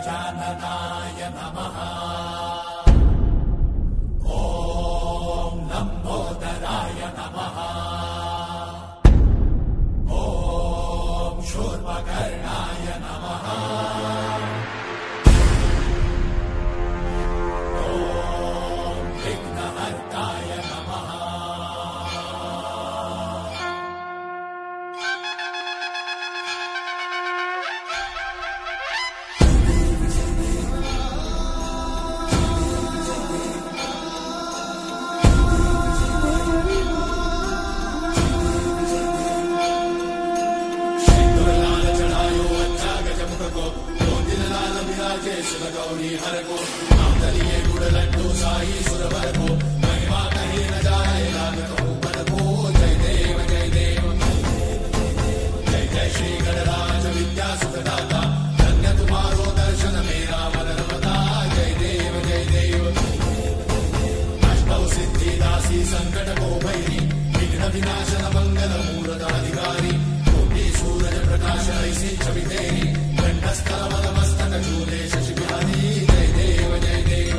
गजाननाय नमः। ॐ लम्बोदराय नमः। ॐ शूर्पकर्णाय नमः। ॐ विघ्नहर्ताय नमः। गौरी हर को मातलिए गुड़ लड्डू साई सुरवर को महिमा कही न जाए लागत ऊपर को। जय देव जय देव जय जय श्री गणराज विद्या सुखदाता। धन्य तुम्हारो दर्शन मेरा मन रमता। जय देव जय देव अष्टौ सिद्धि दासी संकट को भैरी विघ्न विनाशन मंगल मूर्त अधिकारी। कोटि सूरज प्रकाश ऐसी छवि तेरी कंठस्थल मद मस्तक झूले शशि बिहारी। जय देव जय देव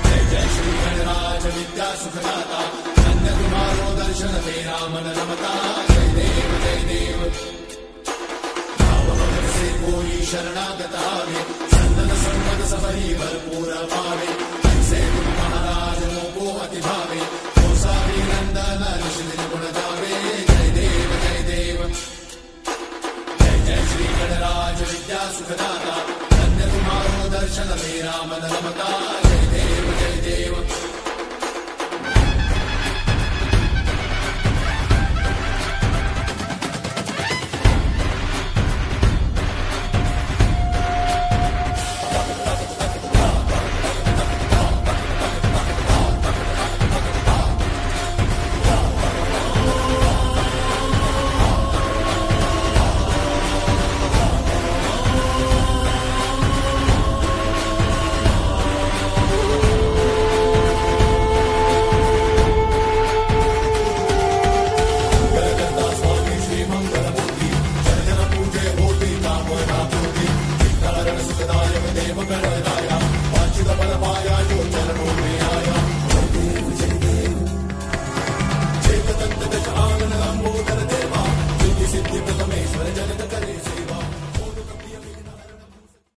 जय जय श्री गणराज विद्या सुखदाता। धन्य तुम्हारो दर्शन मेरा मन रमता। जय देव जय देव भाव भगत से कोई शरणागत आवे संतन संपद सबरी भरपूर पावे। ऐसे तुम महाराज मोको अति भावे हो सारी नंदन निश्चित गुण गावे। जय देव जय देव जय जय श्री गणराज विद्या सुखदाता। धन्य तुम्हारो दर्शन मेरा मन रमता।